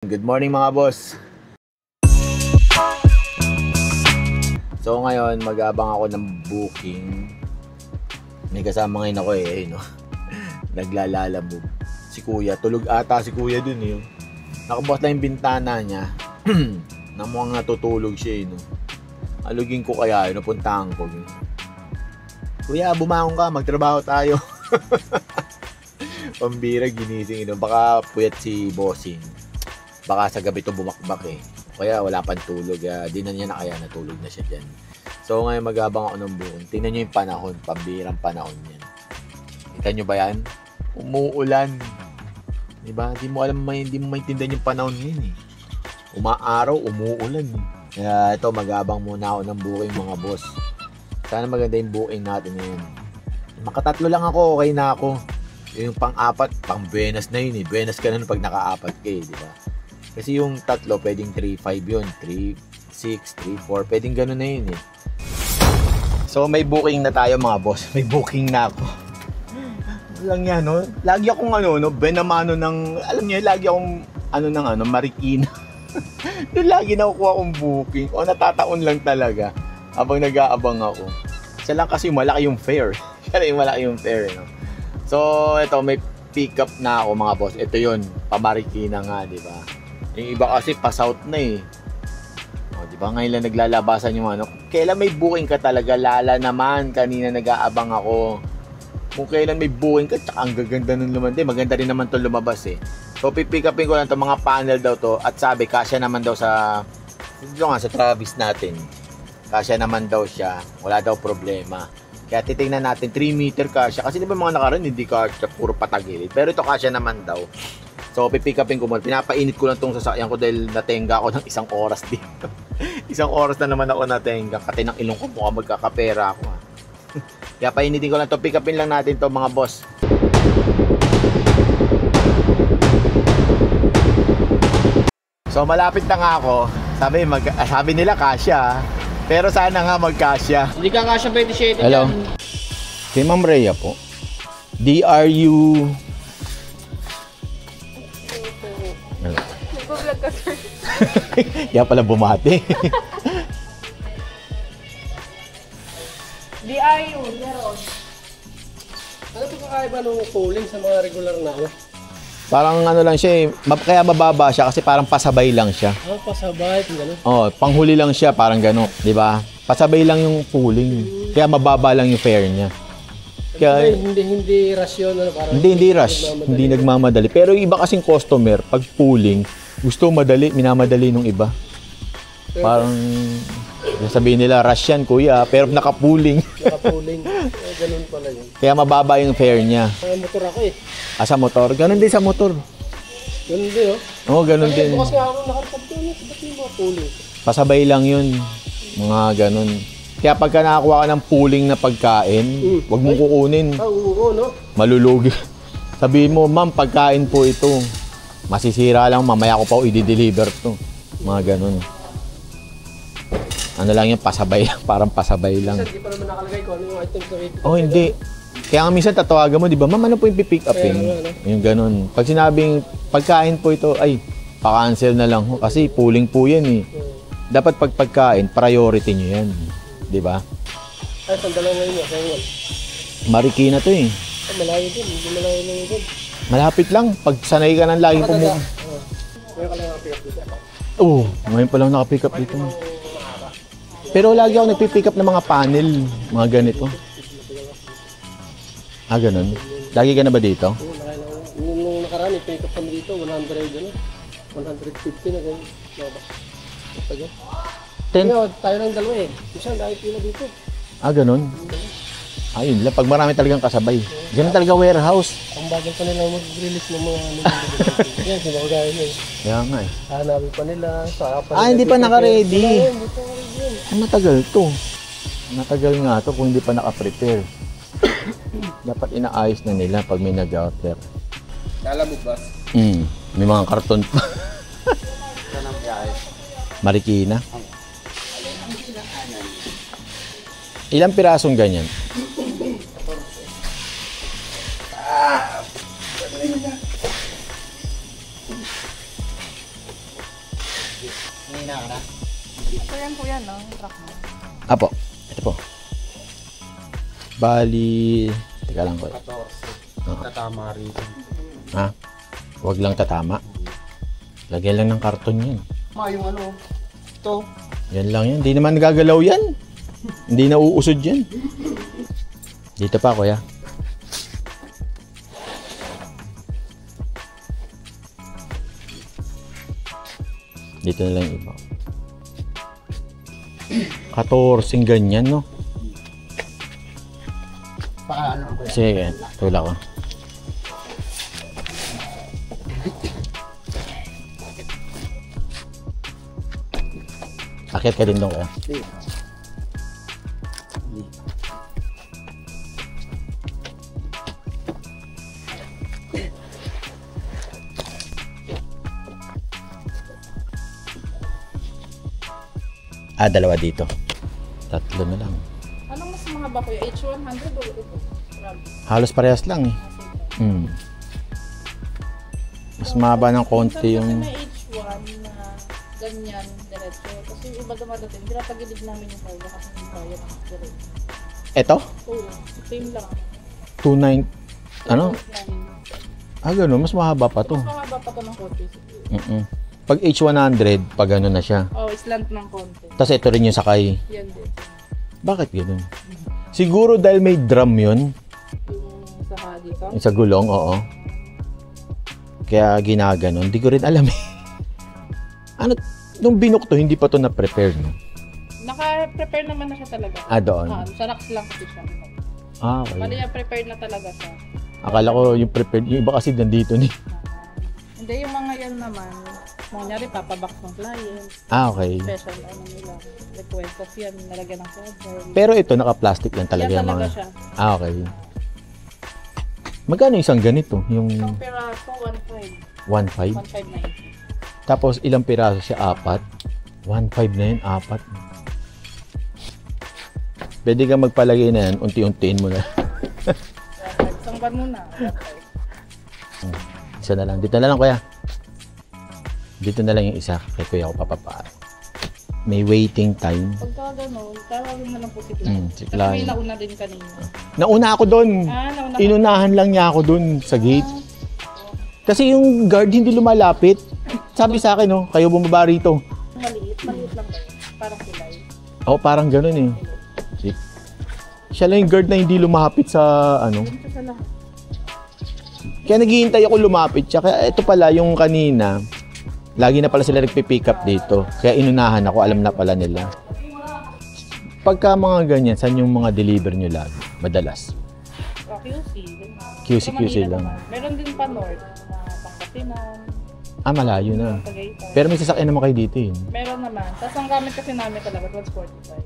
Good morning mga boss. So ngayon mag-abang ako ng booking. May kasama ngayon ako no? Naglalalabog. Si kuya, tulog ata si kuya dun Nakabukas lang yung bintana niya. Na mukhang natutulog siya no? Alugin ko kaya puntahan ko Kuya, bumangon ka, magtrabaho tayo. Pambira, ginising baka puyat si bossing. Baka sa gabi to bumakbak kaya wala pang tulog. Di na niya na kaya natulog na siya dyan. So ngayon mag-abang ako ng buong. Tingnan nyo yung panahon, pambirang panahon yan. Kita nyo ba yan? Umuulan. Diba? Hindi mo maintindihan yung panahon ngayon Umaaraw, umuulan Kaya ito, mag-abang muna ako ng booking mga boss. Sana maganda yung booking natin ngayon. Makatatlo lang ako, okay na ako. Yung pang-apat, pang-Buenas na yun Buenas ka na pag naka-apat diba? Kasi yung tatlo, pwedeng 3-5 yun. 3-6, 3-4, pwedeng gano'n na yun So may booking na tayo mga boss. May booking na ako. Lang yan Lagi akong benamano ng, alam niyo, lagi akong Marikina. Doon lagi nakukuha akong booking. O natataon lang talaga habang nag-aabang ako. Isa lang kasi malaki yung fare. Malaki yung fare So ito, may pick up na ako mga boss. Ito yun, pa-Marikina nga, di ba? Yung iba kasi pa-south na di ba? Ngayon lang naglalabasan yung kailan may booking ka talaga, lala naman. Kanina nag-aabang ako. Kung kailan may booking ka, tsaka ang gaganda nun lumandi. Maganda rin naman to lumabas So pipick upin ko lang to, mga panel daw to. At sabi, kasya naman daw sa Travis natin. Kasya naman daw siya. Wala daw problema. Kaya titingnan natin, 3 meter kasya. Kasi di ba mga nakaraan, hindi kasya, puro patagilid. Pero ito kasya naman daw. So, pipick upin ko muna. Pinapainit ko lang itong sasakyan ko dahil natenga ako ng 1 oras dito. 1 oras na naman ako natenga. Kati ng ilong ko, mukhang magkakapera ako. Kaya painitin ko lang ito. Pick upin lang natin ito mga boss. So, malapit na nga ako. Sabi nila kasya. Pero sana nga magkasya. Hindi ka kasya 27 Hello. Kay Ma'am Rhea po. DRU. Nag-vlog ka, sir. Kaya pala bumati. DRU, meron. Ano po kakaiba nung cooling sa mga regular na Parang lang siya kaya mababa siya kasi parang pasabay lang siya. Pasabay, gano'n. Panghuli lang siya, parang gano'n, di ba? Pasabay lang yung cooling. Kaya mababa lang yung fare niya. Kaya hindi rasyon parang hindi rush, hindi nagmamadali. Pero yung iba kasing customer, pag pooling, gusto minamadali nung iba. Parang sabihin nila, rush yan kuya, pero naka-pooling. Naka-pooling. Ganun pala yun. Kaya mababa yung fare niya. Motor ako Sa motor? Ganun din sa motor. Ganun din ganun din. Bukas nga ako nakarapag doon, ba't yung mga pooling? Pasabay lang yun. Mga ganun. Kaya pagka nakakuha ka ng pooling na pagkain, huwag mong kukunin. Oo, Malulugi. Sabihin mo, ma'am, pagkain po ito. Masisira lang, mamaya ko pa i-deliver to. Mga ganun. Ano lang yun, pasabay lang. Parang pasabay lang. Hindi pa naman nakalagay kung ano yung items na ito. Hindi. Kaya nga minsan tatawagan mo, di ba? Ma'am, ano po yung pipick upin? Yung ganun. Pag sinabing, pagkain po ito, ay, pa-cancel na lang. Kasi pooling po yan Dapat pag pagkain, priority nyo yan. Di ba? Ay, sandala ngayon niya. Marikina to Malayo din. Hindi malayo lang yun. Malapit lang. Pag sanay ka ng lagi Ngayon ka lang nakapick up dito. Ngayon pa lang nakapick up dito. Pero lagi ako nagpipick up ng mga panel. Mga ganito. Ganun. Lagi ka na ba dito? Nung nakaraan, i-pick up kami dito, 150 na ganyan. Tagal. Tayo lang dalawa Minsan, dahil pila dito. Ganun. Ayun lang. Pag marami talagang kasabay. Ganun talaga warehouse. Ang bagal pa nila mag-release ng mga yan, sinakagaya nyo Kaya nga Hanapin pa nila. Hindi pa naka-ready. Hindi pa naka-ready. Matagal to. Matagal nga to kung hindi pa naka-prepare. Dapat inaayos na nila pag may nag-order. Lalamog ba? May mga karton pa. Saan ang biyahe? Marikina. Ilang pirasong ganyan? Kanina ka na? So yan po yan, no? Truck mo. Apo, ito po. Bali, teka lang ko. 14. Tatama rito. Ha? Huwag lang tatama. Lagyan lang ng karton yan. Yung ano, ito. Yan lang yan. Hindi naman nagagalaw yan. Hindi na uusod yan. Dito pa, kuya. Dito na lang yung iba. 14 ganyan, no? Paano ko yan? Sige, tula ko. Akit ka din doon, kuya. Sige. Dalawa dito. Tatlo na lang. Anong mas mahaba ko yung H100 o ito? Grabe. Halos parehas lang eh. Mas mahaba ng konti Minsan yung... kasi may H1 na ganyan, diretso. Kasi yung iba dumadating, pinapagilid namin yung kaya kasi hindi kaya ng diretso. Eto? Oo, same lang. 2.9... Ano? Lang. Ganun. Mas mahaba pa to. Mas mahaba pa to ng konti. Pag H100, pag ano na siya. Oh, slant ng konti. Tapos ito rin yung sakay. Yan din. Bakit ganun? Siguro dahil may drum yun. Yung sa dito. Yung sa gulong, oo. Kaya ginaganon. Hindi ko rin alam eh. Ano, nung binukto, hindi pa to na-prepare, no? Naka-prepare naman na siya talaga. Doon? Sa racks lang kasi siya. Okay. Bali, prepared na talaga siya. Akala ko yung prepared. Yung iba kasi nandito ni. Hindi, yung mga yan naman, kunyari, papabox ng client. Okay. Special, ano nila, request of yan, nalagyan ng cover. Pero ito, naka-plastic lang talaga Yan yung talaga mga... siya. Okay. Magkano isang ganito? Yung Isang peraso, 1.5. 1.5? 1.590. Tapos ilang piraso siya? 4? 1.5 na yun, 4. Pwede ka magpalagay na yan, unti-untiin mo na. Isang ban muna. Isa na lang. Dito na lang, kuya. Dito na lang yung isa. Kay kuya ko papapa. May waiting time. Pagka gano'n, tawagin na lang po si Clyde. Si Kasi Clyde. may nauna din kanina. Nauna ako doon. Nauna ka. Inunahan lang niya ako doon sa gate. Kasi yung guard hindi lumalapit. Sabi sa akin, oh, kayo bumaba rito. Maliit lang ba yun? Parang Clyde. Oo, parang ganun eh. Siya lang yung guard na hindi lumapit sa ano. Ganito sa lahat. Kaya naghihintay ako lumapit siya. Kaya ito pala yung kanina. Lagi na pala sila nagpipick up dito. Kaya inunahan ako. Alam na pala nila. Pagka mga ganyan, saan yung mga deliver nyo lagi? Madalas? QC. QC lang. Meron din pa North. Pangkatinan. Malayo na. Tagaytay. Pero may sasakyan naman kayo dito yun. Meron naman. Tapos ang gamit kasi namin talaga, Transportify.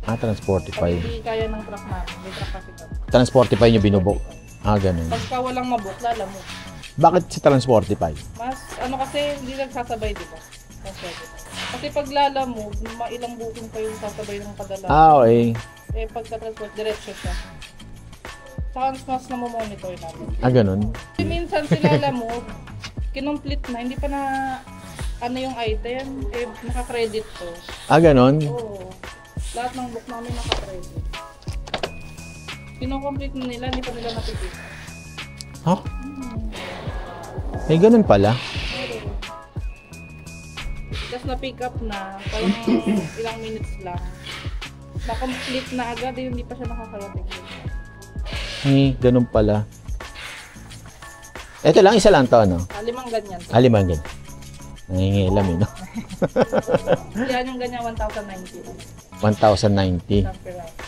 Pag Transportify. hindi kaya ng truck namin, may truck kasi kami. Transportify nyo binubok. Ganun. Pagka walang mabuk, lalamog. Bakit si Transportify? Mas, ano kasi, hindi nagsasabay, di ba? Transportify. Kasi pag lalamog, ilang booking pa yung sasabay ng kadalasan. Okay. Eh, pagka-transport, diretso siya. Saka mas namomonitor namin. Ganun. Kasi minsan sila lamog, kinumplete na, hindi pa na, ano yung item, eh, naka-credit to. Ganun. Oo. Lahat ng book namin naka-credit. Kinocomplete na nila, hindi pa nila napipit. Huh? Ganun pala. Tapos na-pick up na, parang ilang minutes lang. Na-complete na agad, eh, hindi pa siya nakakarating. Ganun pala. Ito lang, isa lang to, ano? 5 ganyan. Limang ganyan. Nangingilam, no? Yan yung ganyan, 1,090. 1,090. Peraso.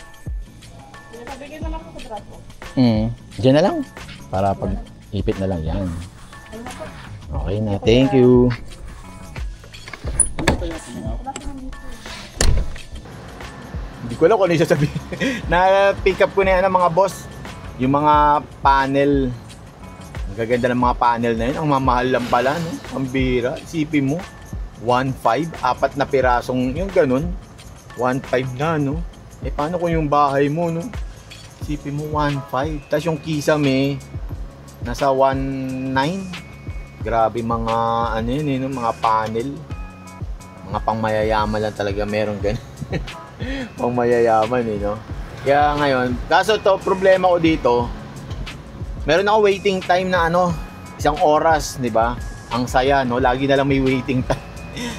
Pinapabigay na lang ako sa trapo. Diyan na lang. Para pag ipit na lang yan. Okay na. Thank you. Hindi ko alam kung ano yung sasabihin. Na-pick up ko na yan ng mga boss. Yung mga panel. Ang gaganda ng mga panel na yun. Ang mamahal lang pala, no? Ang bira. Isipin mo. 1.5. 4 na pirasong yung ganun. 1.5 na, no? Paano kung yung bahay mo, no? Isipin mo 1.5. Tapos yung kisame nasa 1.9. Grabe mga ano yun, no? Mga panel. Mga pangmayayaman lang talaga meron ganun. Pangmayayaman eh, no? Kaya ngayon, kaso to, problema ko dito, meron ako waiting time na 1 oras, di ba? Ang saya, no? Lagi na lang may waiting time.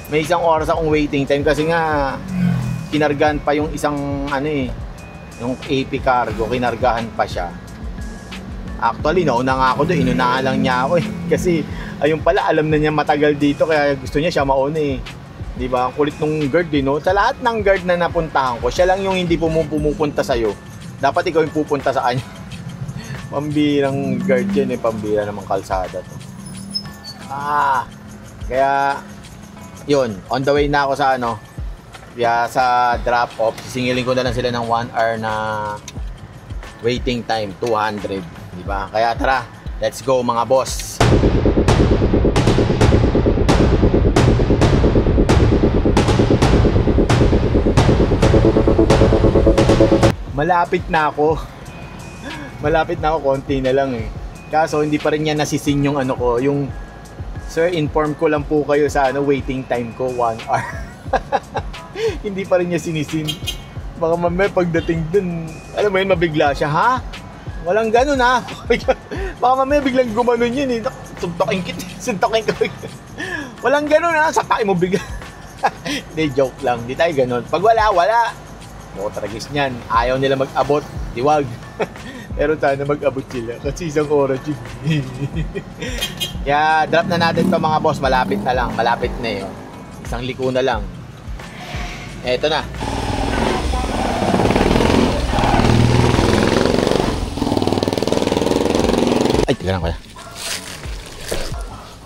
May 1 oras akong waiting time kasi nga, kinargahan pa yung isang, yung AP cargo, kinargahan pa siya. Actually, nauna nga ako doon, inunahan lang niya ako eh. Kasi, ayun pala, alam na niya matagal dito, kaya gusto niya siya mauna eh. Di ba? Ang kulit nung guard eh, no? Sa lahat ng guard na napuntahan ko, siya lang yung hindi pumupunta sa'yo. Dapat ikaw yung pupunta sa kanya. Pambirang guard yan eh, pambira namang kalsada to. Kaya, yun, on the way na ako sa kaya sa drop off, sisingilin ko na lang sila ng 1 hour na waiting time, 200. Di ba? Kaya tara, let's go mga boss. Malapit na ako. Malapit na ako, konti na lang eh. Kaso hindi pa rin niya nasisin yung yung sir, inform ko lang po kayo sa waiting time ko 1 hour. Hindi pa rin niya sinisin. Baka mamaya pagdating dun, alam mo yun, mabigla siya, ha? Walang ganun ha. Baka mamaya biglang gumanon yun eh. Suntokin ko. Walang ganun ha. Sapakin mo bigla. Hindi, joke lang. Hindi tayo ganun. Pag wala. Ako tragis niyan. Ayaw nila mag-abot. Diwag. Pero sana mag-abot sila. Kasi 1 oras yun. Kaya drop na natin to mga boss. Malapit na lang. Malapit na eh. 1 liko na lang. Eto na. Ay, tiga lang ko na.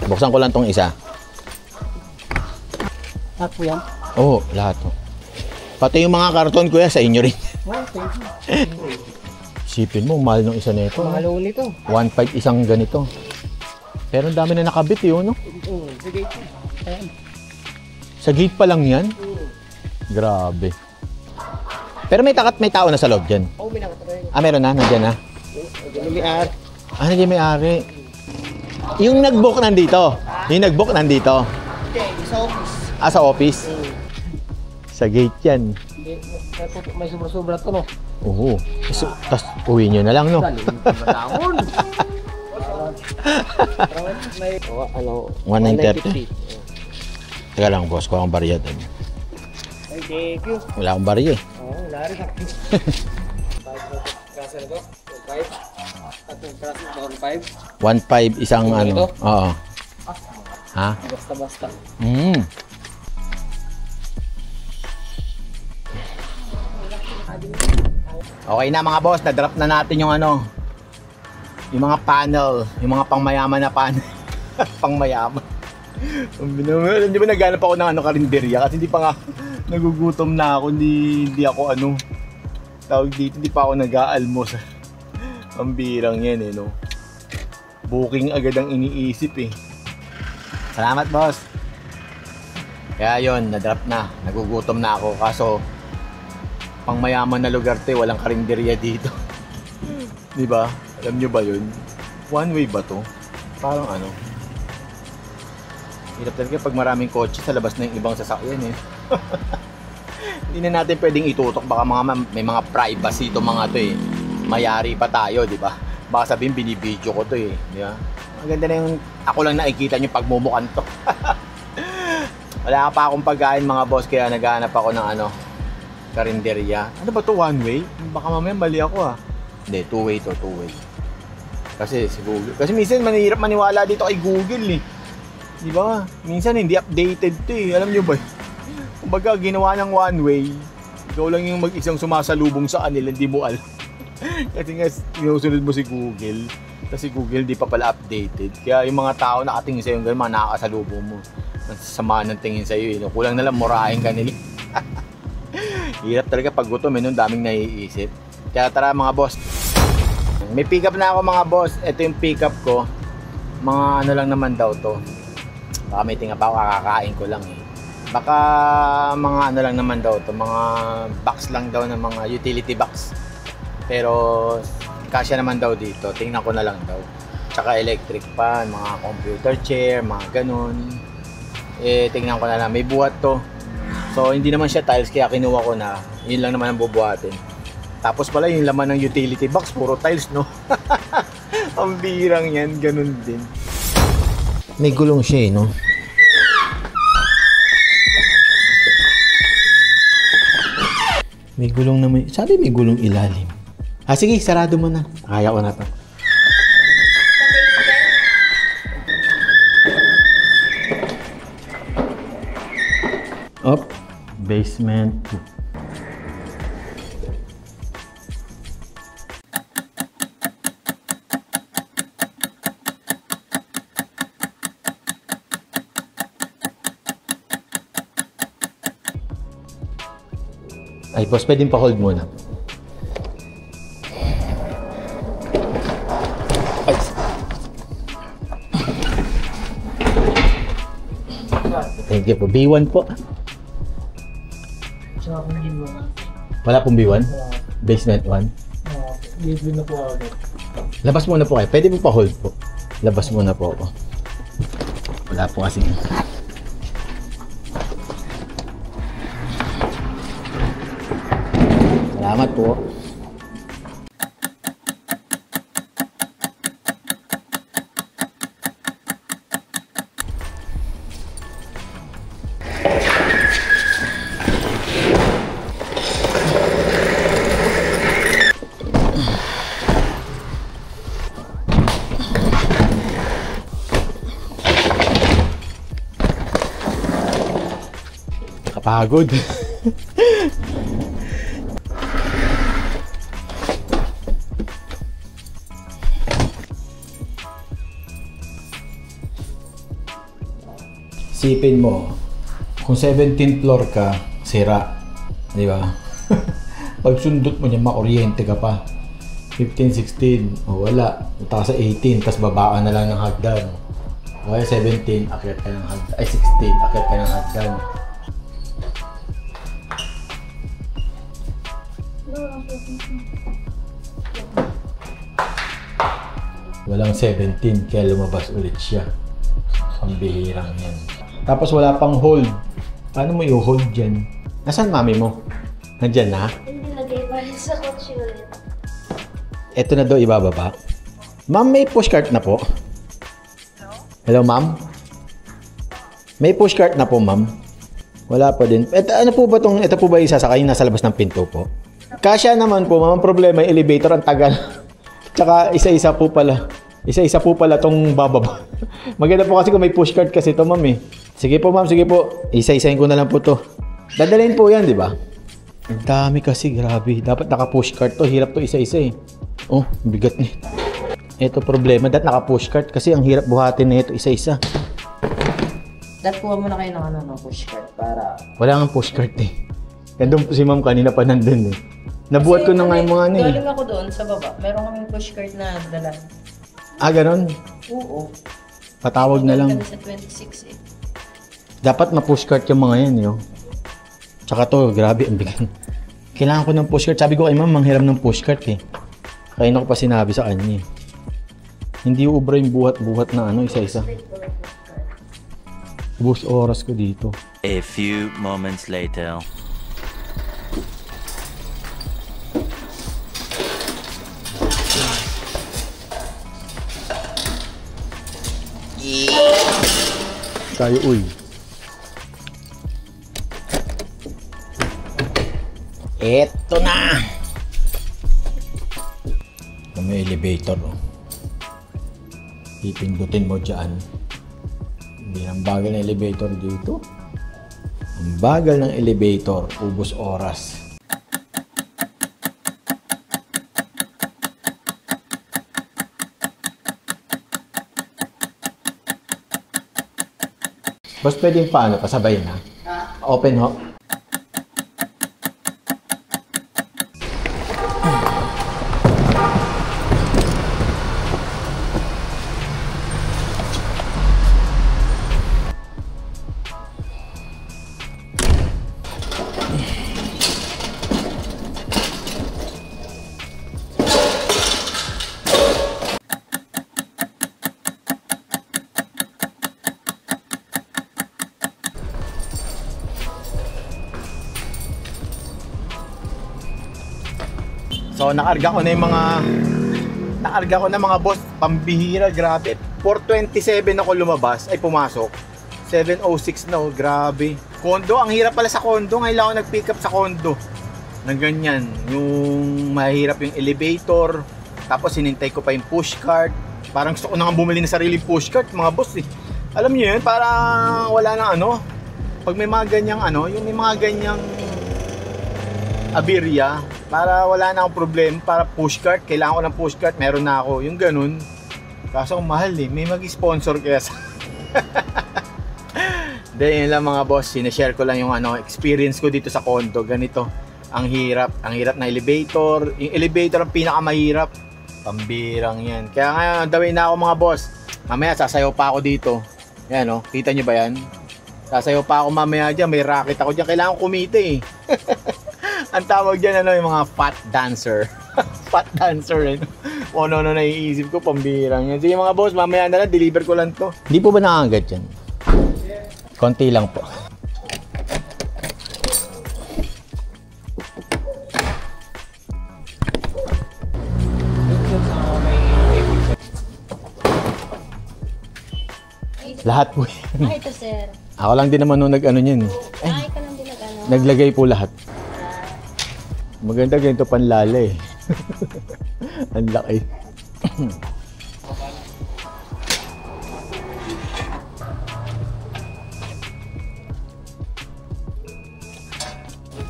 Buksan ko lang tong isa. Lahat po yan? Oo, lahat. Pati yung mga karton, kuya, sa inyo rin. Oh, thank you. Sipin mo, mahal ng isa nito. Mahal ho nito. 1.5 isang ganito. Pero ang dami na nakabit yun, no? Oo, sige. Ayan. Sa gate pa lang yan? Grabe. Pero may tao na sa loob dyan. Oo, may nakataray. Meron na, nandyan na. May-ari. Nandiyan may-ari. Yung nag-book nandito. Okay, sa office. Sa office. Sa gate yan. May sobra-sobra to, no? Oo. Tapos uwi nyo na lang, no? Matahon. May, 1,930. Teka lang, boss, ko ang barya doon. Ay, thank you. Wala akong barya eh. Oo, wala rin. 5 kaso na to? 5? Tatlong kaso, 1.5 isang Ito? Oo. Ha? Basta-basta. Okay na mga boss, na-drop na natin yung yung mga panel, yung mga pangmayaman na panel. Pangmayaman. Hindi ba naghanap ako ng karinderya kasi hindi pa nga nagugutom na ako, hindi ako tawag dito, hindi pa ako nag-aalmos. Ang birang yan eh, no? Booking agad ang iniisip eh. Salamat boss. Kaya yun, na-drop na, nagugutom na ako kaso pangmayaman na lugar walang karinderya dito. Di ba? Alam nyo ba yun? One way ba to? Parang hirap talaga pag maraming kotse sa labas na yung ibang sasakyan eh. Hindi na natin pwedeng itutok, baka may mga privacy to mga to eh. Mayari pa tayo, di ba? Baka sabihin binibidyo ko to eh, di ba? Maganda na yung ako lang nakikita nyo pagmumukan to. Wala pa akong pagkain mga boss, kaya naghahanap ako ng karinderya. Ano ba to, one way? Baka mamaya mali ako Hindi, two way to, two way. Kasi si Google. Kasi minsan manihirap maniwala dito kay Google eh. Di ba? Minsan hindi updated to eh. Alam nyo ba? Kumbaga ginawa ng one way. Ikaw lang yung mag-isang sumasalubong sa kanila, hindi mo alam. Kasi nga sinusunod mo si Google. Kasi Google di pa pala updated. Kaya yung mga tao nakatingin sa'yo, yung mga nakakasalubong mo. Sama ng tingin sa'yo eh. Kulang na lang murahin ka nila. Hirap talaga pag gutom eh. Daming naiisip. Kaya tara mga boss. May pick up na ako mga boss. Ito yung pick up ko. Mga lang naman daw to. Baka may tinga pa ako, kakakain ko lang eh. Baka mga lang naman daw to. Mga box lang daw ng mga utility box. Pero kasya naman daw dito. Tingnan ko na lang daw. Tsaka electric fan, mga computer chair, mga ganun. Tingnan ko na lang. May buhat to. So hindi naman siya tiles kaya kinuha ko na yun lang naman ang bubuhatin. Tapos pala yung laman ng utility box puro tiles, no? Ang birang yan, ganun din. May gulong siya, no? May gulong na may... Sabi may gulong ilalim. Ah, sige, sarado mo na. Kaya ko na to. Up. Basement 2. Ay, boss, pwedeng pa-hold muna. Ay. Thank you po. B1 po. Wala pong B1? Basement 1? Libre na po ako. Labas muna po kayo. Pwede po pa-hold po. Labas muna po ako. Wala po kasi. Salamat po. Kapagod. Sipin mo, kung 17th floor ka, sira. Di ba? Pag sundot mo niya, makuryente ka pa. 15, 16, o wala. Punta ka sa 18, tas babaan na lang ng hagdan. O kaya 17, akyat ka ng hagdan. Ay, 16, akyat ka ng hagdan. Walang 17, kaya lumabas ulit siya. Ang bihirang yan. Tapos wala pang hold. Paano mo i-hold dyan? Nasaan mami mo? Nandyan na? Hindi nag-iba sa kotse ulit. Ito na daw ibababa. Ma'am, may pushcart na po. Hello, ma'am? May pushcart na po, ma'am. Wala pa din. Ano po ba itong, ito po ba isasakay nasa labas ng pinto po? Kasya naman po, ma'am. Ang problema, yung elevator, ang tagal. Tsaka isa-isa po pala. Isa-isa po pala itong bababa. Maganda po kasi kung may pushcart kasi ito, ma'am eh. Sige po, ma'am. Sige po. Isa-isahin ko na lang po to. Dadalhin po yan, di ba? Ang dami kasi, grabe. Dapat naka-pushcart to. Hirap to isa-isa eh. Oh, bigat niya. Ito problema. Dapat naka-pushcart kasi ang hirap buhatin na ito isa-isa. Dapat kuha muna kayo ng ano, pushcart para... Wala nga pushcart eh. Nandun po si ma'am kanina pa nandun eh. Nabuhat ko na nga yung mga ano eh. Galing ako doon sa baba. Meron kaming pushcart na dala. Ah, ganon? Oo. Patawag na lang. Kami sa 26 eh. Dapat ma-pushcart yung mga yan, yo. Tsaka to, grabe, ang bigat. Kailangan ko ng pushcart. Sabi ko kay ma'am, manghiram ng pushcart eh. Kaya ko pa sinabi sa kanya eh. Hindi ubra yung buhat-buhat na ano, isa-isa. Ubus oras ko dito. A few moments later. Tayo, uy. Eto na! May elevator, oh. Pipindutin mo dyan. Hindi ang bagal ng elevator dito. Ang bagal ng elevator, ubos oras. Boss, pwedeng paano? Pasabay na? Open ho? So nakarga ko na yung mga boss, pambihira, grabe. 4:27 ako lumabas, ay pumasok. 7:06 na, grabe. Condo, ang hirap pala sa condo. Ngayon lang ako nag-pick up sa condo. Nang ganyan, yung mahirap yung elevator. Tapos hinintay ko pa yung pushcart. Parang gusto ko na nga bumili ng sariling pushcart, mga boss eh. Alam niyo yun, parang wala nang ano. Pag may mga ganyang ano, yung may mga ganyang aberya, para wala na akong problem, para pushcart, kailangan ko ng pushcart, meron na ako, yung ganun. Kaso mahal eh, may mag-sponsor kaya sa... Then yun lang mga boss, sinashare ko lang yung ano, experience ko dito sa condo, ganito. Ang hirap na elevator, yung elevator ang pinakamahirap, pambirang yan. Kaya ngayon, dawin na ako mga boss, mamaya sasayaw pa ako dito. Yan o, kita nyo ba yan? Sasayaw pa ako mamaya dyan, may racket ako dyan, kailangan ko kumita eh. Ang tawag dyan, ano, yung mga fat dancer. Fat dancer, eh. O ano naiisip ko, pambirang yan. Sige mga boss, mamaya na lang, deliver ko lang to. Hindi po ba nakagat yan? Konti lang po. Lahat po yan. Ay, ito sir. Ako lang din naman nung nag-ano niyan. Ay, ka lang din nag-ano. Naglagay po lahat. Maganda ganito panlala eh. Ang laki.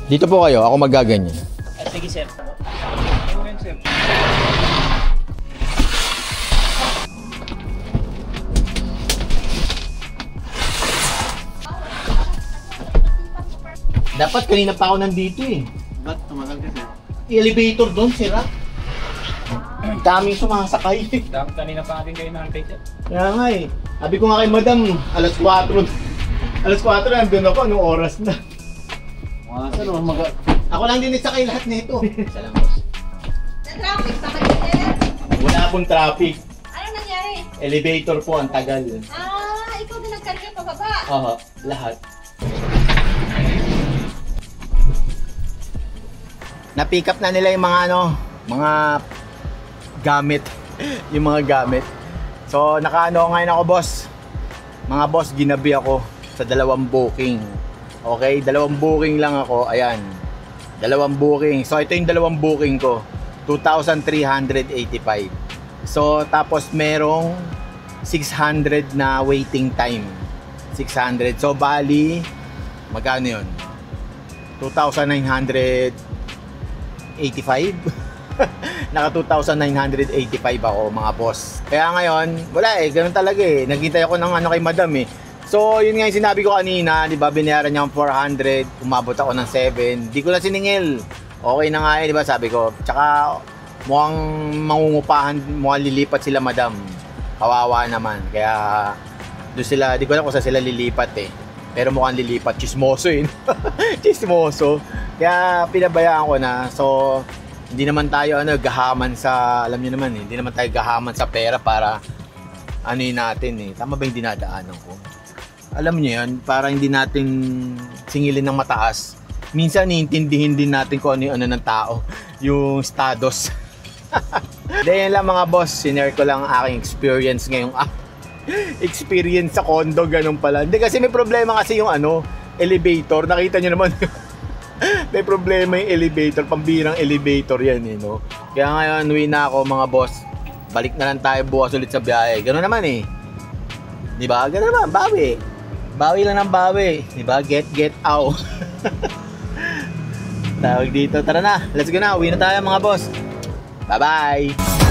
Dito po kayo, ako magaganyan. Sige, sir. Dapat kanina pa ako nandito eh. Ba't tumagal ka, sir? Elevator doon, sira. Daming sumasakay. Kanina pa natin kayo nakantay, sir. Kaya nga eh. Sabi ko nga kay madam, alas 4. Alas 4 nandun ako, anong oras na? Sir, Ako lang din sakay lahat nito. Salamat, boss. Na-traffic pa kayo sir? Wala pong traffic. Ano nangyari? Elevator po ang tagal. Ikaw din nagkarga pababa. Oo, lahat. Na-pick up na nila yung mga ano, mga gamit. Yung mga gamit. So, nakaano ngayon ako, boss. Mga boss, ginabi ako sa 2 booking. Okay, 2 booking lang ako. Ayan. 2 booking. So, ito yung 2 booking ko. 2,385. So, tapos merong 600 na waiting time. 600. So, bali, magkano yun? 2,985. Naka 2,985 ako mga boss. Kaya ngayon, wala eh, ganun talaga eh. Naghintay ako ng ano kay madam eh. So, yun nga yung sinabi ko kanina, di ba, binayaran niya ang 400, umabot ako ng 7. Di ko na siningil. Okay na nga eh, di ba, sabi ko. Tsaka, mukhang mangungupahan, mukhang lilipat sila madam. Kawawa naman. Kaya, doon sila, di ko alam kung saan sila lilipat eh. Pero mukhang lilipat, chismoso eh. Chismoso. Kaya pinabayaan ko na. So, hindi naman tayo gahaman sa, alam niyo naman eh, hindi naman tayo gahaman sa pera para ano yun natin eh. Tama ba yung dinadaanan ko? Alam niyo yan, para hindi natin singilin ng mataas. Minsan iintindihin din natin kung ano yung ano ng tao, yung status. Dahil lang mga boss, sinare ko lang ang aking experience ngayong experience sa condo, ganun pala. Hindi kasi may problema kasi yung ano, elevator. Nakita niyo naman. May problema yung elevator, pambirang elevator yan eh, no? Kaya ngayon, uwi na ako mga boss. Balik na lang tayo bukas ulit sa biyahe. Gano'n naman eh. Diba? Gano'n naman, bawi. Bawi lang ng bawi. Diba? Get out. Tawag dito. Tara na, let's go na. Uwi na tayo mga boss. Bye-bye.